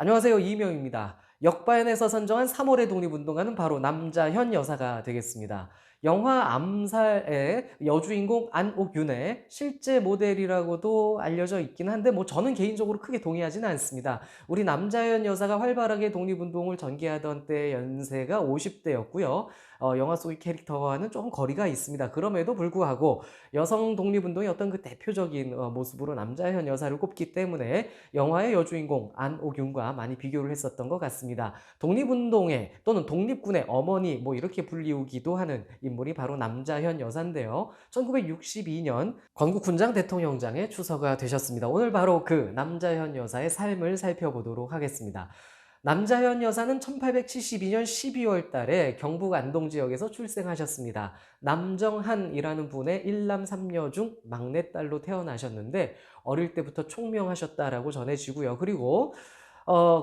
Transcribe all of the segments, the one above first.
안녕하세요. 이명입니다. 역바연에서 선정한 3월의 독립운동가는 바로 남자현 여사가 되겠습니다. 영화 암살의 여주인공 안옥윤의 실제 모델이라고도 알려져 있긴 한데 저는 개인적으로 크게 동의하지는 않습니다. 우리 남자현 여사가 활발하게 독립운동을 전개하던 때 연세가 50대였고요. 영화 속의 캐릭터와는 조금 거리가 있습니다. 그럼에도 불구하고 여성 독립운동의 어떤 그 대표적인 모습으로 남자현 여사를 꼽기 때문에 영화의 여주인공 안옥윤과 많이 비교를 했었던 것 같습니다. 독립운동의 또는 독립군의 어머니 이렇게 불리우기도 하는 인물이 바로 남자현 여사인데요. 1962년 건국 훈장 대통령장에 추서가 되셨습니다. 오늘 바로 그 남자현 여사의 삶을 살펴보도록 하겠습니다. 남자현 여사는 1872년 12월 달에 경북 안동 지역에서 출생하셨습니다. 남정한이라는 분의 일남 삼녀 중 막내딸로 태어나셨는데 어릴 때부터 총명하셨다라고 전해지고요. 그리고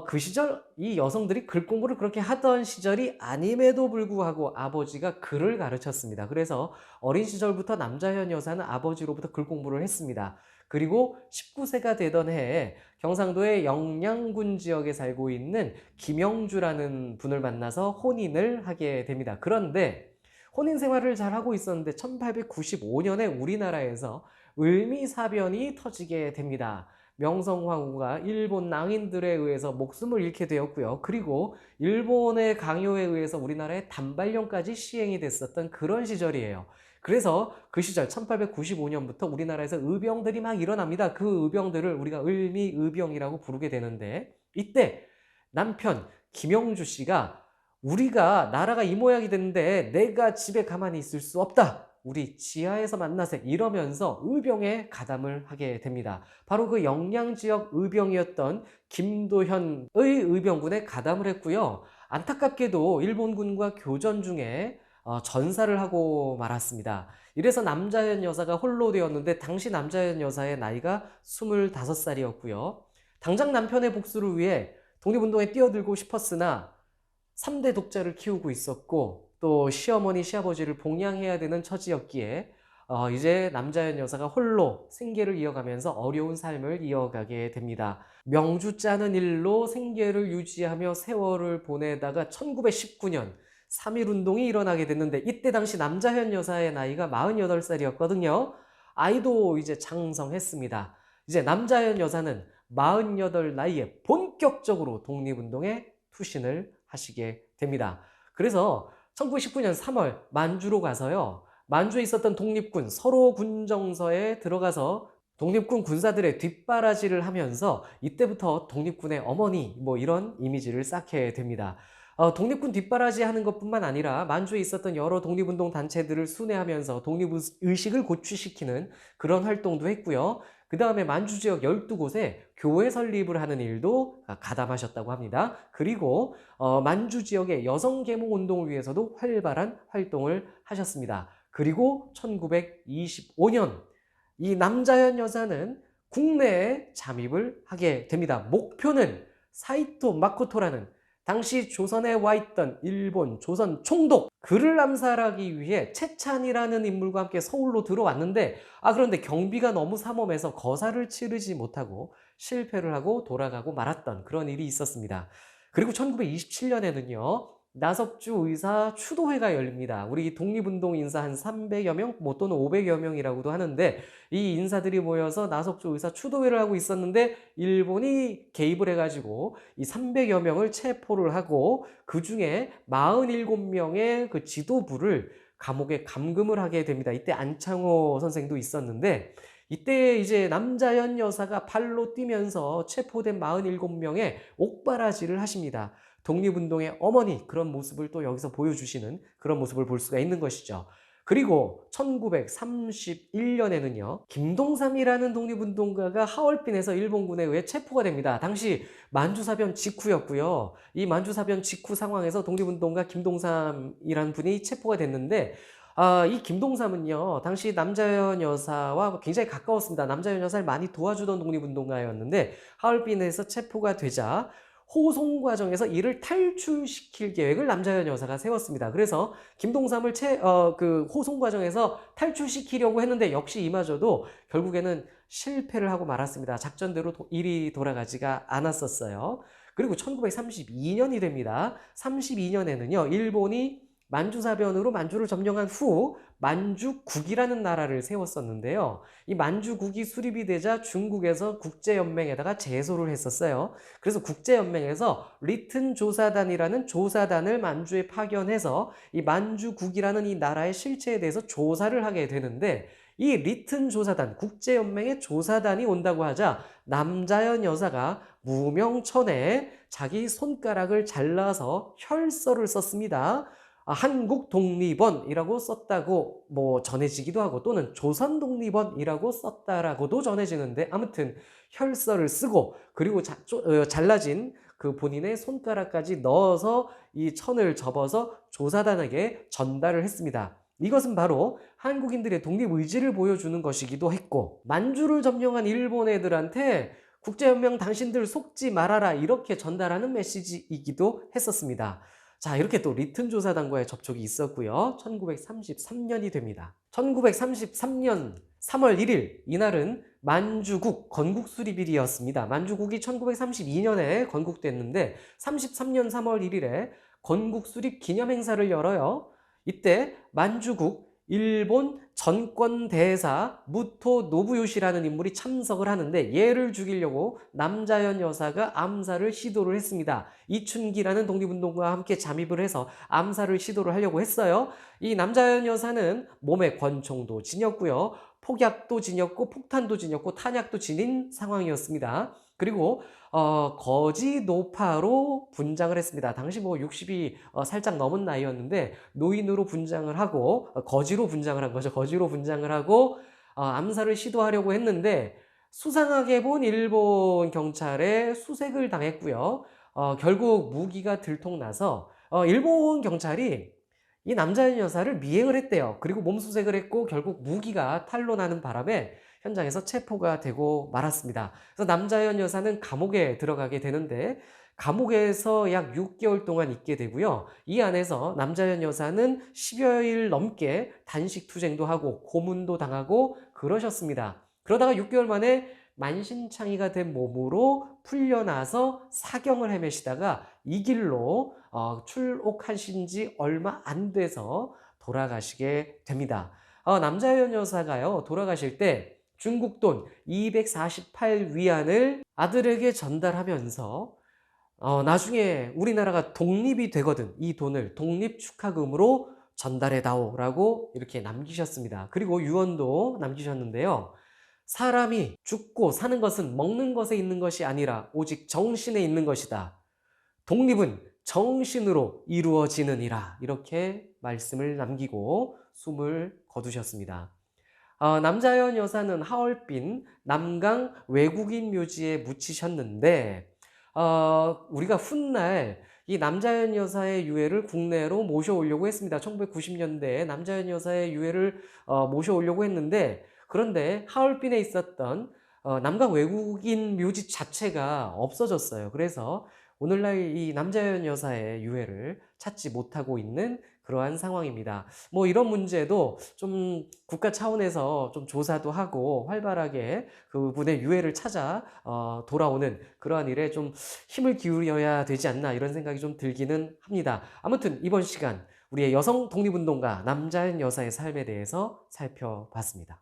그 시절 이 여성들이 글 공부를 그렇게 하던 시절이 아님에도 불구하고 아버지가 글을 가르쳤습니다. 그래서 어린 시절부터 남자현 여사는 아버지로부터 글 공부를 했습니다. 그리고 19세가 되던 해에 경상도의 영양군 지역에 살고 있는 김영주라는 분을 만나서 혼인을 하게 됩니다. 그런데 혼인 생활을 잘 하고 있었는데 1895년에 우리나라에서 을미사변이 터지게 됩니다. 명성황후가 일본 낭인들에 의해서 목숨을 잃게 되었고요. 그리고 일본의 강요에 의해서 우리나라에 단발령까지 시행이 됐었던 그런 시절이에요. 그래서 그 시절 1895년부터 우리나라에서 의병들이 막 일어납니다. 그 의병들을 우리가 을미의병이라고 부르게 되는데 이때 남편 김영주 씨가 우리가 나라가 이 모양이 됐는데 내가 집에 가만히 있을 수 없다. 우리 지하에서 만나세 이러면서 의병에 가담을 하게 됩니다. 바로 그 영양 지역 의병이었던 김도현의 의병군에 가담을 했고요. 안타깝게도 일본군과 교전 중에 전사를 하고 말았습니다. 이래서 남자현 여사가 홀로 되었는데 당시 남자현 여사의 나이가 25살이었고요. 당장 남편의 복수를 위해 독립운동에 뛰어들고 싶었으나 3대 독자를 키우고 있었고 또 시어머니 시아버지를 봉양해야 되는 처지였기에 이제 남자현 여사가 홀로 생계를 이어가면서 어려운 삶을 이어가게 됩니다. 명주 짜는 일로 생계를 유지하며 세월을 보내다가 1919년 3.1운동이 일어나게 됐는데 이때 당시 남자현 여사의 나이가 48살이었거든요. 아이도 이제 장성했습니다. 이제 남자현 여사는 48 나이에 본격적으로 독립운동에 투신을 하시게 됩니다. 그래서 1919년 3월 만주로 가서요. 만주에 있었던 독립군 서로 군정서에 들어가서 독립군 군사들의 뒷바라지를 하면서 이때부터 독립군의 어머니 이런 이미지를 쌓게 됩니다. 독립군 뒷바라지 하는 것뿐만 아니라 만주에 있었던 여러 독립운동 단체들을 순회하면서 독립의식을 고취시키는 그런 활동도 했고요. 그 다음에 만주 지역 12곳에 교회 설립을 하는 일도 가담하셨다고 합니다. 그리고 만주 지역의 여성 계몽 운동을 위해서도 활발한 활동을 하셨습니다. 그리고 1925년 이 남자현 여사는 국내에 잠입을 하게 됩니다. 목표는 사이토 마코토라는 당시 조선에 와 있던 일본 조선 총독 그를 암살하기 위해 채찬이라는 인물과 함께 서울로 들어왔는데 그런데 경비가 너무 삼엄해서 거사를 치르지 못하고 실패를 하고 돌아가고 말았던 그런 일이 있었습니다. 그리고 1927년에는요. 나석주 의사 추도회가 열립니다. 우리 독립운동 인사 한 300여 명 또는 500여 명이라고도 하는데 이 인사들이 모여서 나석주 의사 추도회를 하고 있었는데 일본이 개입을 해가지고 이 300여 명을 체포를 하고 그 중에 47명의 그 지도부를 감옥에 감금을 하게 됩니다. 이때 안창호 선생도 있었는데 이때 이제 남자현 여사가 발로 뛰면서 체포된 47명의 옥바라지를 하십니다. 독립운동의 어머니 그런 모습을 또 여기서 보여주시는 그런 모습을 볼 수가 있는 것이죠. 그리고 1931년에는요. 김동삼이라는 독립운동가가 하얼빈에서 일본군에 의해 체포가 됩니다. 당시 만주사변 직후였고요. 이 만주사변 직후 상황에서 독립운동가 김동삼이라는 분이 체포가 됐는데 이 김동삼은요. 당시 남자현 여사와 굉장히 가까웠습니다. 남자현 여사를 많이 도와주던 독립운동가였는데 하얼빈에서 체포가 되자 호송 과정에서 이를 탈출시킬 계획을 남자현 여사가 세웠습니다. 그래서 김동삼을 그 호송 과정에서 탈출시키려고 했는데 역시 이마저도 결국에는 실패를 하고 말았습니다. 작전대로 일이 돌아가지가 않았었어요. 그리고 1932년이 됩니다. 32년에는요, 일본이 만주사변으로 만주를 점령한 후 만주국이라는 나라를 세웠었는데요. 이 만주국이 수립이 되자 중국에서 국제연맹에다가 제소를 했었어요. 그래서 국제연맹에서 리튼 조사단이라는 조사단을 만주에 파견해서 이 만주국이라는 이 나라의 실체에 대해서 조사를 하게 되는데, 이 리튼 조사단, 국제연맹의 조사단이 온다고 하자 남자연 여사가 무명천에 자기 손가락을 잘라서 혈서를 썼습니다. 한국독립원이라고 썼다고 전해지기도 하고, 또는 조선독립원이라고 썼다라고도 전해지는데, 아무튼 혈서를 쓰고, 그리고 잘라진 그 본인의 손가락까지 넣어서 이 천을 접어서 조사단에게 전달을 했습니다. 이것은 바로 한국인들의 독립의지를 보여주는 것이기도 했고, 만주를 점령한 일본 애들한테 국제연맹 당신들 속지 말아라, 이렇게 전달하는 메시지이기도 했었습니다. 자, 이렇게 또 리튼 조사단과의 접촉이 있었고요. 1933년이 됩니다. 1933년 3월 1일, 이날은 만주국 건국 수립일이었습니다. 만주국이 1932년에 건국됐는데 33년 3월 1일에 건국 수립 기념 행사를 열어요. 이때 만주국 일본 전권대사 무토 노부요시라는 인물이 참석을 하는데, 얘를 죽이려고 남자연 여사가 암살을 시도를 했습니다. 이춘기라는 독립운동가와 함께 잠입을 해서 암살을 시도를 하려고 했어요. 이 남자연 여사는 몸에 권총도 지녔고요, 폭약도 지녔고, 폭탄도 지녔고, 탄약도 지닌 상황이었습니다. 그리고 거지 노파로 분장을 했습니다. 당시 60이 살짝 넘은 나이였는데 노인으로 분장을 하고, 거지로 분장을 한 거죠. 거지로 분장을 하고 암살을 시도하려고 했는데, 수상하게 본 일본 경찰에 수색을 당했고요. 결국 무기가 들통나서 일본 경찰이 이 남자연 여사를 미행을 했대요. 그리고 몸수색을 했고, 결국 무기가 탄로나는 바람에 현장에서 체포가 되고 말았습니다. 그래서 남자연 여사는 감옥에 들어가게 되는데, 감옥에서 약 6개월 동안 있게 되고요. 이 안에서 남자연 여사는 10여일 넘게 단식 투쟁도 하고 고문도 당하고 그러셨습니다. 그러다가 6개월 만에 만신창이가 된 몸으로 풀려나서 사경을 헤매시다가 이 길로 출옥하신 지 얼마 안 돼서 돌아가시게 됩니다. 남자연 여사가요, 돌아가실 때 중국 돈 248위안을 아들에게 전달하면서 나중에 우리나라가 독립이 되거든 이 돈을 독립축하금으로 전달해다오 라고 이렇게 남기셨습니다. 그리고 유언도 남기셨는데요. 사람이 죽고 사는 것은 먹는 것에 있는 것이 아니라 오직 정신에 있는 것이다. 독립은 정신으로 이루어지느니라, 이렇게 말씀을 남기고 숨을 거두셨습니다. 남자연 여사는 하얼빈 남강 외국인 묘지에 묻히셨는데, 우리가 훗날 이 남자연 여사의 유해를 국내로 모셔오려고 했습니다. 1990년대에 남자연 여사의 유해를 모셔오려고 했는데, 그런데 하얼빈에 있었던 남강 외국인 묘지 자체가 없어졌어요. 그래서 오늘날 이 남자연 여사의 유해를 찾지 못하고 있는 그러한 상황입니다. 이런 문제도 좀 국가 차원에서 좀 조사도 하고 활발하게 그분의 유해를 찾아 돌아오는 그러한 일에 좀 힘을 기울여야 되지 않나, 이런 생각이 좀 들기는 합니다. 아무튼 이번 시간 우리의 여성 독립운동가 남자연 여사의 삶에 대해서 살펴봤습니다.